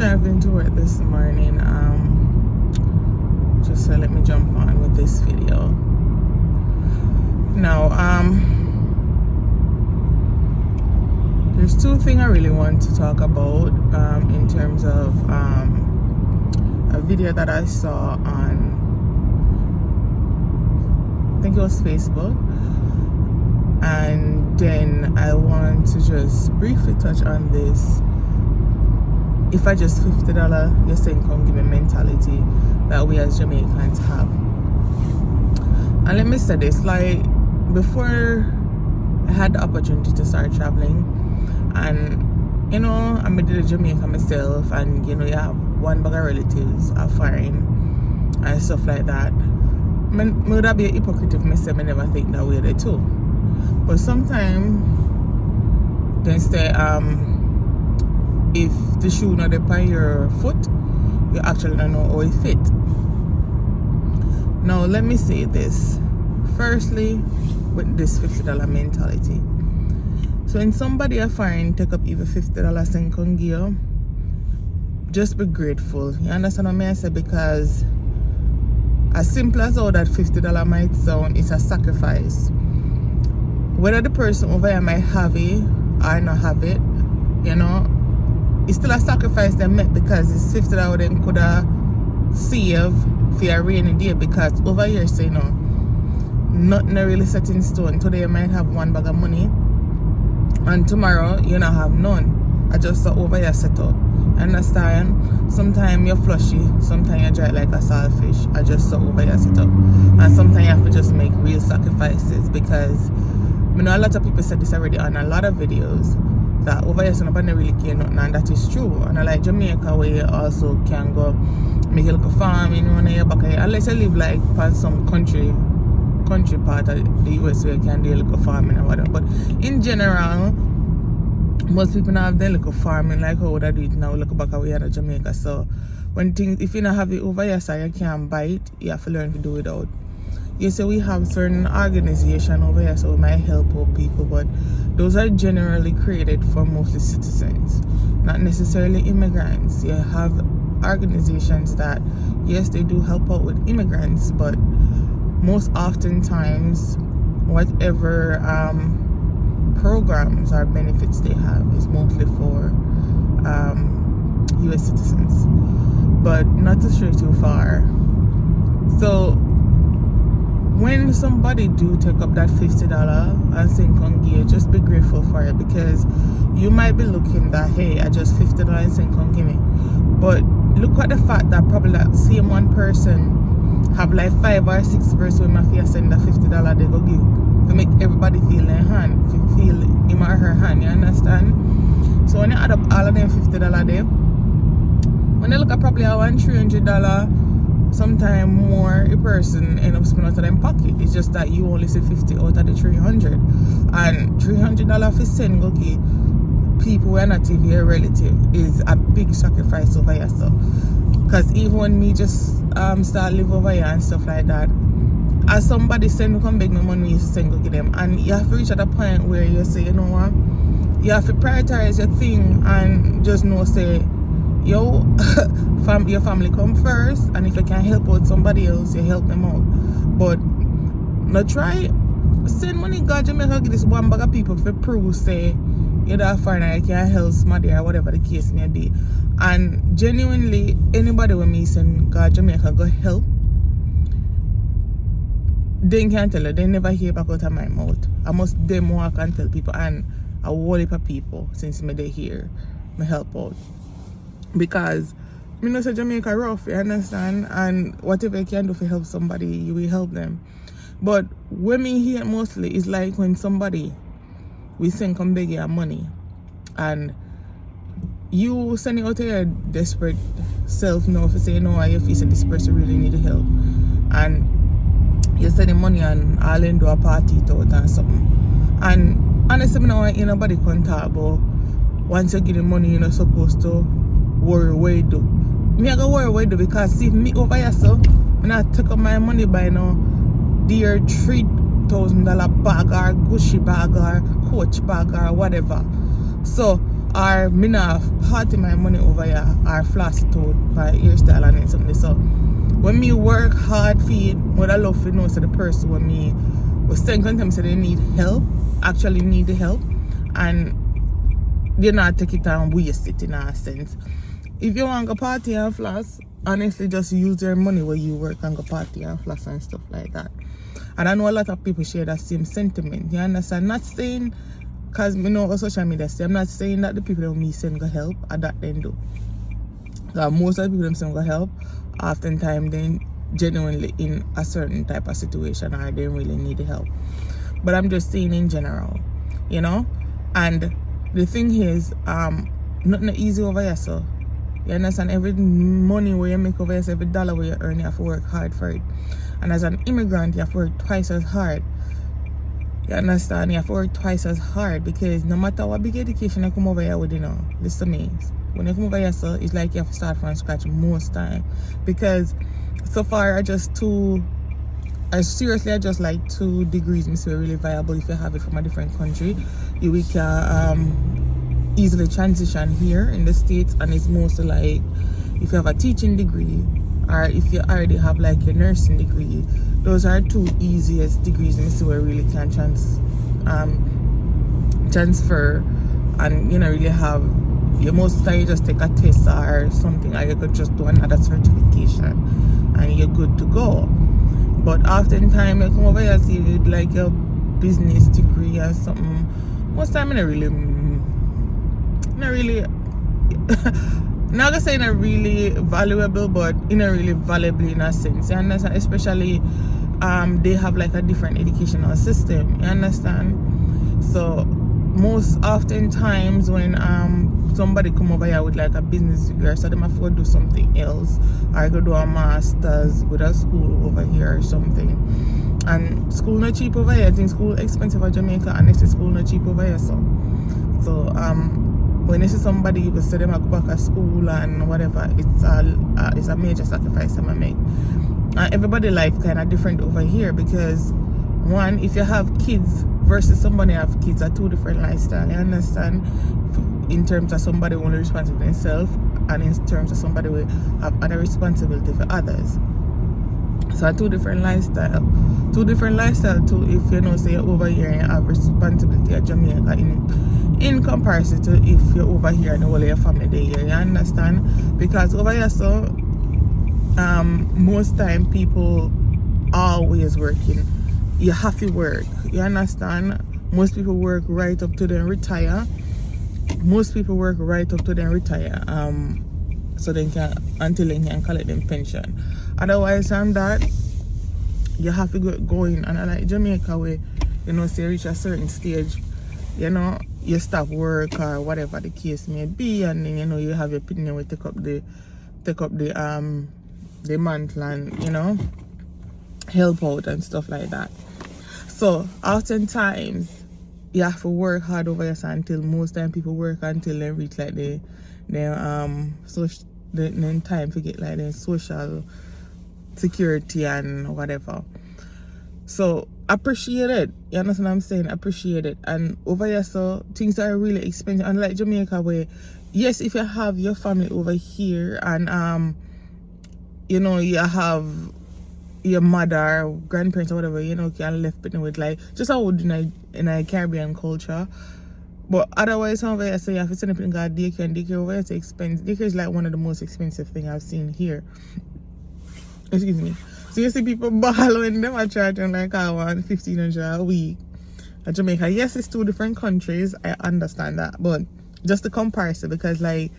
driving to work this morning. Just so let me jump on with this video. Now, there's two things I really want to talk about in terms of a video that I saw on, I think it was Facebook, and then I want to just briefly touch on this. If I just $50, you're saying come give me mentality that we as Jamaicans have. And let me say this, like before I had the opportunity to start traveling, and you know, I'm in Jamaica myself, and you know, you have one bag of relatives are foreign and stuff like that. I would have be a hypocrite if I say I never think that way there too. But sometimes they say if the shoe not on your foot, you actually don't know how it fit. Now let me say this. Firstly, with this $50 mentality. So when somebody a foreign take up even $50 send come give you, just be grateful. You understand what I say? Because as simple as how that $50 might sound, it's a sacrifice. Whether the person over here might have it or not have it, you know, it's still a sacrifice they make, because it's $50 they could have saved for a rainy day. Because over here, so you know, nothing really set in stone. Today you might have one bag of money, and tomorrow you not have none. I just saw over here set up. Understand? Sometimes you're flushy, sometimes you're dry like a saltfish. I just saw over here set up. And sometimes you have to just make real sacrifices, because I know a lot of people said this already on a lot of videos, that over here so nobody really care nothing, and that is true. And I like Jamaica, where you also can go make a little farm, you know, in your back here, unless you live like on some country part of the US where you can do a little farming or whatever. But in general, most people now have their little farming like how would I do it now, look back away in Jamaica. So when things, if you don't have it over here, so you can't buy it, you have to learn to do it without. You say we have certain organization over here, so we might help out people, but those are generally created for mostly citizens, not necessarily immigrants. You have organizations that, yes, they do help out with immigrants, but most oftentimes whatever programs or benefits they have is mostly for US citizens, but not to stray too far. So when somebody do take up that $50 and say come give, just be grateful for it, because you might be looking that, hey, I just $50 and say come give me, but look at the fact that probably that same one person have like 5 or 6 verse when my fear send that $50 they go give to make everybody feel their hand, feel him or her hand, you understand? So when you add up all of them $50 there, when you look at probably around $300, sometimes more a person end up spending out of them pocket. It's just that you only see 50 out of the 300, and $300 for send go give people who are not even your relative is a big sacrifice over here. So, because even when me just start live over here and stuff like that, as somebody send me come beg me money, you send go give them, and you have to reach at a point where you say, you know what, you have to prioritize your thing and just know, say, yo, your family come first, and if you can help out somebody else, you help them out. But not try send money God Jamaica give this one bag of people for prove, say you're that foreigner, you can help somebody or whatever the case may be. And genuinely, anybody with me send God Jamaica go help, they can't tell you, they never hear back out of my mouth. I must them walk and tell people, and a whole heap of people since me they here, me help out. Because me know say Jamaica rough, you understand? And whatever you can do to help somebody, you will help them. But when me hear mostly is like when somebody we send come beg you money, and you send it out to your desperate self now if you say, no, I feel say this person really need help, and you send the money and all in do a party out and something. And honestly, I don't want anybody can talk about once you get the money, you're not supposed to worry what you do. Me I go worry what you do, because see me over here, so when I take up my money by now, dear $3,000 bag or Gucci bag or Coach bag or whatever. So or me not party my money over here or floss it out by hairstyle and something. So when me work hard for it, what I love to know is the person when me was saying sometimes they need help, actually need the help, and they not take it and waste it in a sense. If you want to go party and floss, honestly just use your money where you work and go party and floss and stuff like that. And I know a lot of people share that same sentiment. You understand? Not saying, because me know on social media, I'm not saying that the people that me send go help, or that they do. Most of the people that send go help, oftentimes they genuinely in a certain type of situation or they really need the help. But I'm just saying in general, you know? And the thing is, nothing easy over here, so you understand, every money where you make over here, every dollar where you earn, you have to work hard for it. And as an immigrant, you have to work twice as hard. You understand? You have to work twice as hard, because no matter what big education you come over here with, you know, listen to me. When you come over here, so it's like you have to start from scratch most time. Because so far, I just like 2 degrees, me say really viable. If you have it from a different country, we can easily transition here in the States, and it's mostly like if you have a teaching degree or if you already have like a nursing degree. Those are 2 easiest degrees me see where really can transfer, and you know really have. You most of the time you just take a test or something, or you could just do another certification and you're good to go. But oftentimes you come over here see with like a business degree or something. Most time not really not gonna say not really valuable, but in a really valuable in a sense. You understand? Especially they have like a different educational system. You understand? So most often times when somebody come over here with like a business degree, so they have to do something else, or go do a master's with a school over here or something. And school not cheap over here. I think school expensive in Jamaica, and it's school not cheap over here. So when you see somebody you say them go back to school and whatever, it's a major sacrifice them make. Everybody life kind of different over here, because one, if you have kids versus somebody have kids, are 2 different lifestyles. You understand? In terms of somebody only responsible for himself, and in terms of somebody who have other responsibility for others. So 2 different lifestyle. 2 different lifestyle too, if you know say you're over here and you have responsibility at Jamaica in comparison to if you're over here and all your family there here. You understand? Because over here so most time people always working. You have to work. You understand? Most people work right up to them retire. Most people work right up to them retire. So they can until they can collect them pension. Otherwise than that, you have to get going. And like Jamaica where, you know, say reach a certain stage, you know, you stop work or whatever the case may be, and then you know you have your opinion will take up the mantle and, you know, help out and stuff like that. So oftentimes you have to work hard over here until most time people work until they reach like the time to get like the social security and whatever. So appreciate it. You understand what I'm saying? Appreciate it. And over here so things are really expensive. Unlike Jamaica where yes, if you have your family over here and you know you have your mother, grandparents or whatever, you know, can left with like just how would in a Caribbean culture. But otherwise over here so you have to send up in God daycare, and daycare over here is expensive. Daycare is like one of the most expensive things I've seen here. Excuse me. So you see people ball when them are charging like I want $1,500 a week at Jamaica. Yes, it's 2 different countries, I understand that, but just the comparison, because like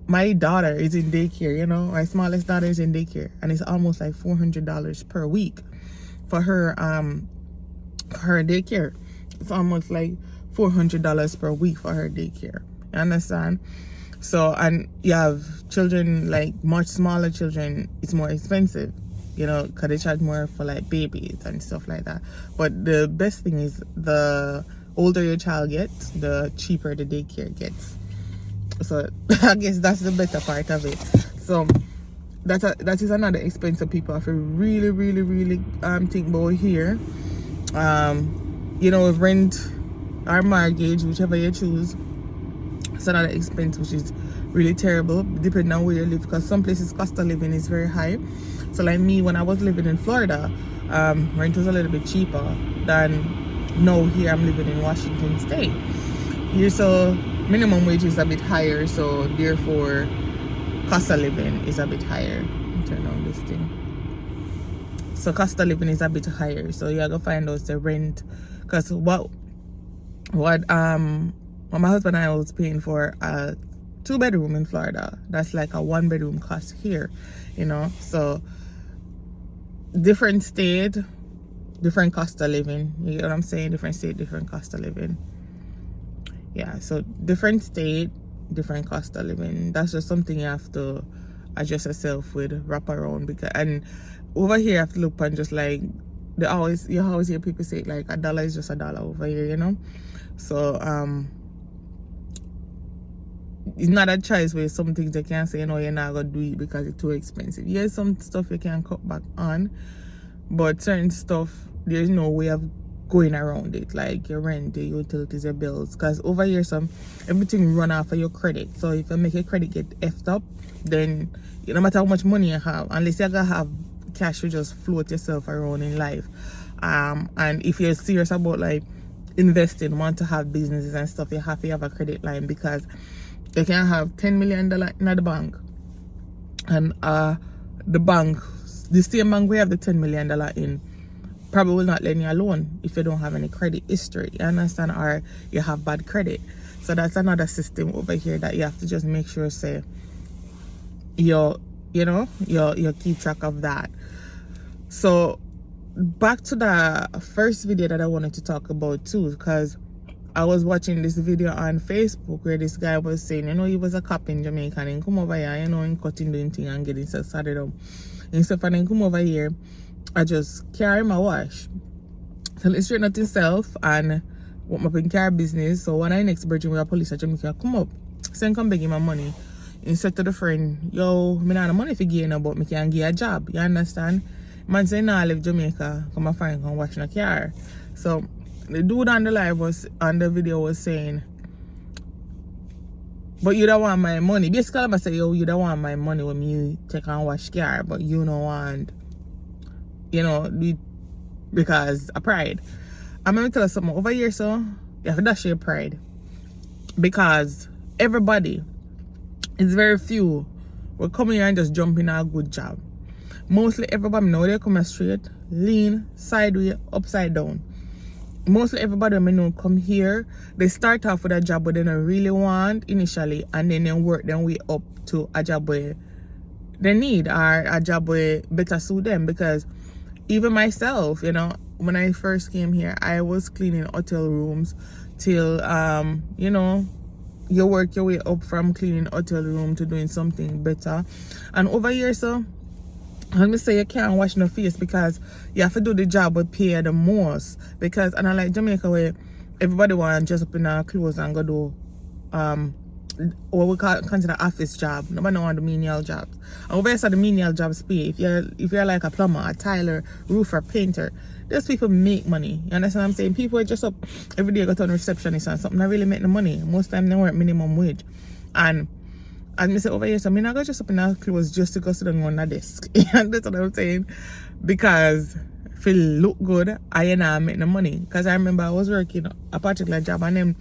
my daughter is in daycare, you know, my smallest daughter is in daycare, and it's almost like $400 per week for her daycare. It's almost like $400 per week for her daycare. You understand? So, and you have children, like much smaller children, it's more expensive, you know, because they charge more for like babies and stuff like that. But the best thing is the older your child gets, the cheaper the daycare gets. So I guess that's the better part of it. So that is another expense that people have to really, really, really think about here. You know, rent or mortgage, whichever you choose. It's another expense which is really terrible depending on where you live, because some places cost of living is very high. So like me, when I was living in Florida, rent was a little bit cheaper than now here I'm living in Washington State. Here, so minimum wage is a bit higher, so therefore cost of living is a bit higher. Turn on this thing. So cost of living is a bit higher, so you gotta find out the rent, because what my husband and I was paying for a 2-bedroom in Florida, that's like a 1-bedroom cost here, you know. So different state, different cost of living, you get what I'm saying? Different state, different cost of living. Yeah, so different state, different cost of living. That's just something you have to adjust yourself with, wrap around. Because, and over here you have to look and just like you always hear people say like a dollar is just a dollar over here, you know. So it's not a choice where some things you can't say, you know, you're not gonna do it because it's too expensive. Yes, some stuff you can cut back on, but certain stuff there's no way of going around it, like your rent, your utilities, your bills. Because over here everything run off of your credit. So if you make your credit get effed up, then no matter how much money you have, unless you're gonna have cash, you just float yourself around in life. And if you're serious about like investing, want to have businesses and stuff, you have to have a credit line, because you can have $10 million in the bank, and the bank, the same bank we have the $10 million in, probably will not lend you a loan if you don't have any credit history, you understand, or you have bad credit. So that's another system over here that you have to just make sure, say, you keep track of that. So back to the first video that I wanted to talk about too, because I was watching this video on Facebook where this guy was saying, you know, he was a cop in Jamaica and he come over here, you know, and cutting doing thing and getting himself started up. And stuff, and then come over here, I just carry my wash. So let's straighten out himself and want my pin car business. So when I next Virgin with a police at Jamaica come up, send come beg him my money. And said to the friend, yo, me not have money for gain, but me can get a job. You understand? Man say nah, I live Jamaica, come my friend come wash my car. So the dude on the video was saying, but you don't want my money. Basically I say, yo, you don't want my money when you take and wash car, but you don't want, you know, because of pride. I'm gonna tell you something over here, so you have to dash your pride, because everybody, it's very few will come here and just jump in a good job. Mostly everybody know they come straight, lean, sideways, upside down. Mostly everybody I know come here, they start off with a job but they don't really want initially, and then they work their way up to a job where they need, or a job where better suit them. Because even myself, you know, when I first came here, I was cleaning hotel rooms till you know, you work your way up from cleaning hotel room to doing something better. And over here, so let me say you can't wash no face, because you have to do the job but pay the most. Because and I like Jamaica where everybody want just up in our clothes and go do what we consider office job. Nobody want the menial jobs. And over here, so the menial jobs pay. If you're like a plumber, a tiler, roofer, painter, those people make money. You understand what I'm saying? People are just up every day, go to a receptionist and something that really make the money. Most time they work minimum wage. And as I say over here, so I'm not going to just up in our clothes just to go sit down on a desk. And that's what I'm saying. Because if it look good, I make the money. Because I remember I was working a particular job, and then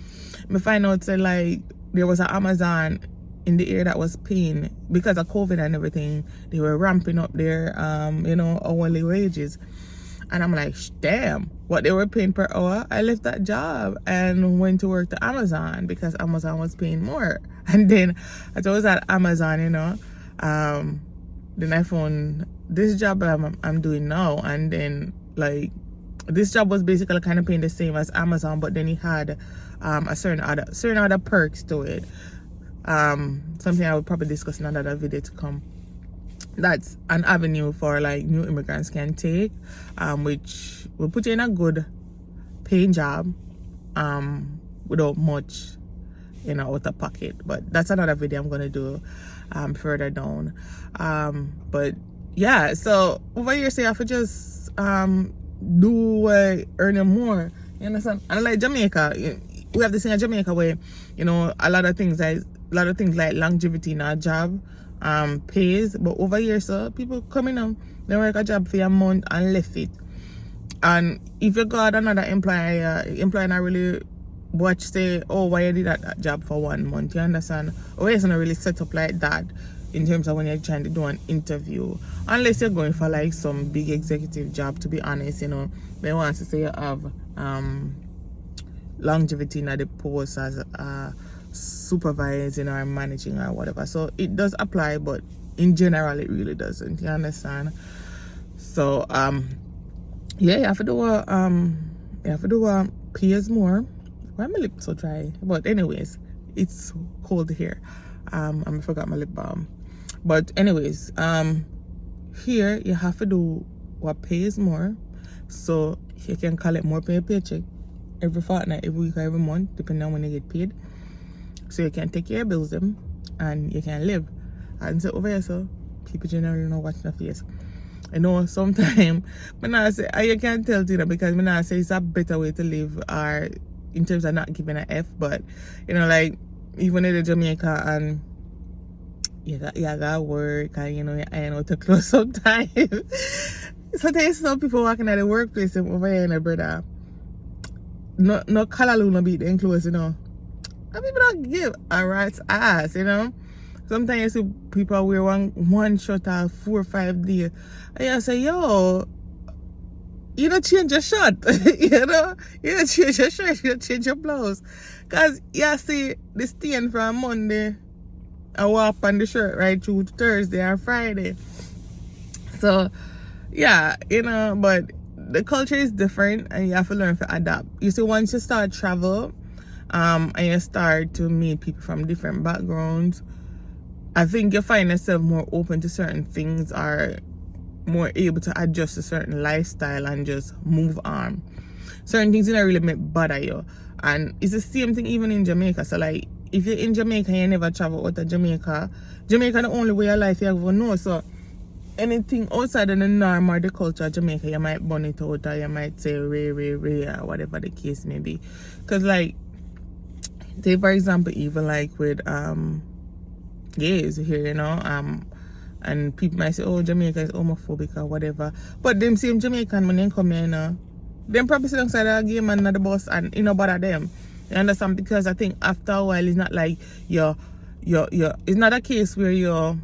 I find out say like there was an Amazon in the area that was paying, because of COVID and everything, they were ramping up their you know, hourly wages. And I'm like, damn, what they were paying per hour. I left that job and went to work to Amazon, because Amazon was paying more. And then as I was at Amazon, you know, then I found this job I'm doing now. And then like this job was basically kind of paying the same as Amazon, but then it had a certain other perks to it. Something I would probably discuss in another video to come. That's an avenue for like new immigrants can take, which will put you in a good paying job without much, you know, out of pocket. But that's another video I'm gonna do further down. But yeah, so over here, so you have to just do earning more, you understand? And like Jamaica, we have this thing in Jamaica where, you know, a lot of things like longevity in our job pays, but over here, so people coming on, they work a job for a month and left it. And if you got another employer not really watch say, oh, why you did that job for 1 month, you understand? Or it's not really set up like that in terms of when you're trying to do an interview, unless you're going for like some big executive job. To be honest, you know, they want to say you have longevity in the post as supervising or managing or whatever, so it does apply, but in general it really doesn't, you understand? So yeah, you have to do pays more. Why my lips so dry? But anyways, it's cold here. I forgot my lip balm. But anyways, here you have to do what pays more, so you can collect more paycheck every fortnight, every week, or every month, depending on when you get paid. So you can take care of bills them and you can live. And so over here, so people generally not watching the face. I know sometimes I say you can't tell you know, because I say it's a better way to live, or in terms of not giving an F, but you know, like even in Jamaica, and you got work, and you know, you iron out the clothes sometimes. Sometimes some people walking at the workplace over here, and brother, no color no beat them clothes, you know. And people don't give a rat's ass, you know. Sometimes you see people wear one shirt or 4 or 5 days, and you say, yo, you don't change your shirt, you know? You don't change your shirt, you don't change your blouse. Because you see the stain from Monday, I walk on the shirt right through Thursday or Friday. So, yeah, you know, but the culture is different and you have to learn to adapt. You see, once you start travel, and you start to meet people from different backgrounds, I think you find yourself more open to certain things, or more able to adjust to certain lifestyle and just move on. Certain things don't really make bother you. And it's the same thing even in Jamaica. So like, if you're in Jamaica and you never travel out of Jamaica the only way of life you ever know. So anything outside of the norm or the culture of Jamaica, you might burn it out, or you might say ray, or whatever the case may be. Because like, say for example, even like with gays here, you know, and people might say, oh, Jamaica is homophobic or whatever, but them same Jamaican when they come here, you know, them probably sit alongside a gay man on the bus and you know bother them, you understand? Because I think after a while it's not like you're it's not a case where you're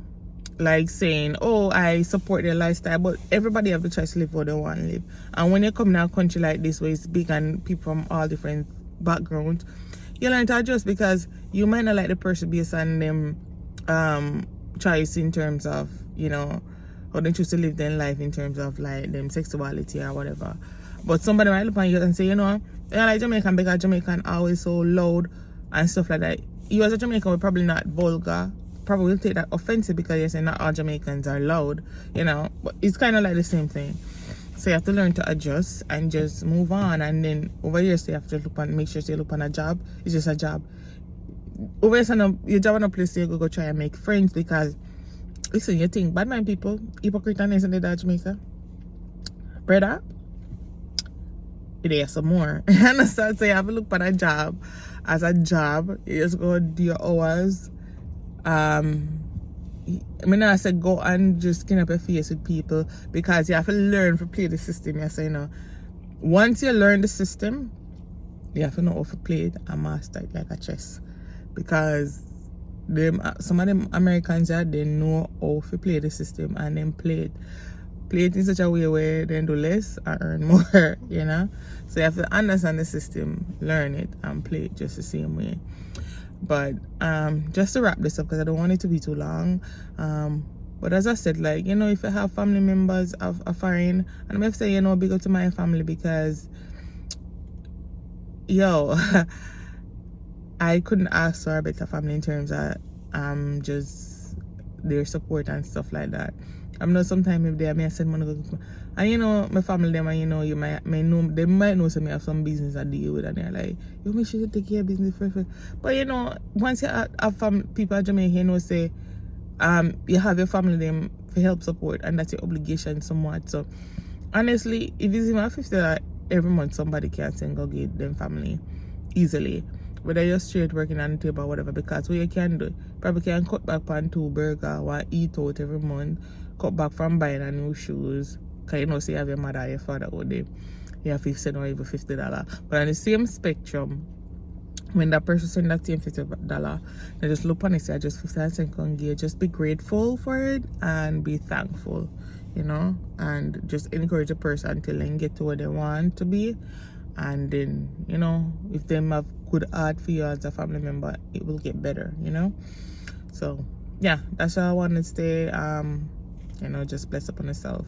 like saying, oh, I support their lifestyle, but everybody have the choice to live how they want to live. And when you come in a country like this where it's big and people from all different backgrounds, you learn to adjust, because you might not like the person based on them choice in terms of, you know, how they choose to live their life in terms of like them sexuality or whatever. But somebody might look at you and say, you know, yeah, like Jamaican, because Jamaican always so loud and stuff like that. You as a Jamaican will probably not vulgar, probably will take that offensive, because you say not all Jamaicans are loud, you know. But it's kind of like the same thing. So you have to learn to adjust and just move on. And then over here, so you have to look on, make sure you look on a job. It's just a job. Over here, so your job in a place, so you go try and make friends, because listen, you think bad mind people, hypocrite and isn't it that Jamaica? Brother, it is some more. You understand? So you have to look for a job as a job. You just go do your hours. I mean, I said go and just skin up your face with people, because you have to learn to play the system. You say, you know, once you learn the system, you have to know how to play it and master it like a chess. Because some of them Americans, yeah, they know how to play the system, and then play it in such a way where they do less and earn more, you know. So you have to understand the system, learn it, and play it just the same way. But just to wrap this up, because I don't want it to be too long, but as I said, like, you know, if you have family members of foreign, and I'm going to say, you know, big up to my family, because yo, I couldn't ask for a better family in terms of just their support and stuff like that. I know sometimes if they may send money, and you know, my family them, and you know, you might know, they might know some have some business I deal with, and they're like, you make sure you take care of business first. But you know, once you have people in Jamaica, you know, say you have your family them for help support, and that's your obligation somewhat. So honestly, if it's even $50 every month, somebody can send go get them family easily. whether you're straight working on the table or whatever, because what you can do, probably can cut back on 2 burger, one eat out every month, cut back from buying a new shoes, because you know, say you have your mother or your father out there, you have 50 or even $50. But on the same spectrum, when that person send that same $50, they just look on it, say just 50 cents can give. Just be grateful for it and be thankful, you know, and just encourage a person until they get to where they want to be. And then, you know, if them have good heart for you as a family member, it will get better, you know. So yeah, that's all I wanted to say. You know, just bless upon yourself.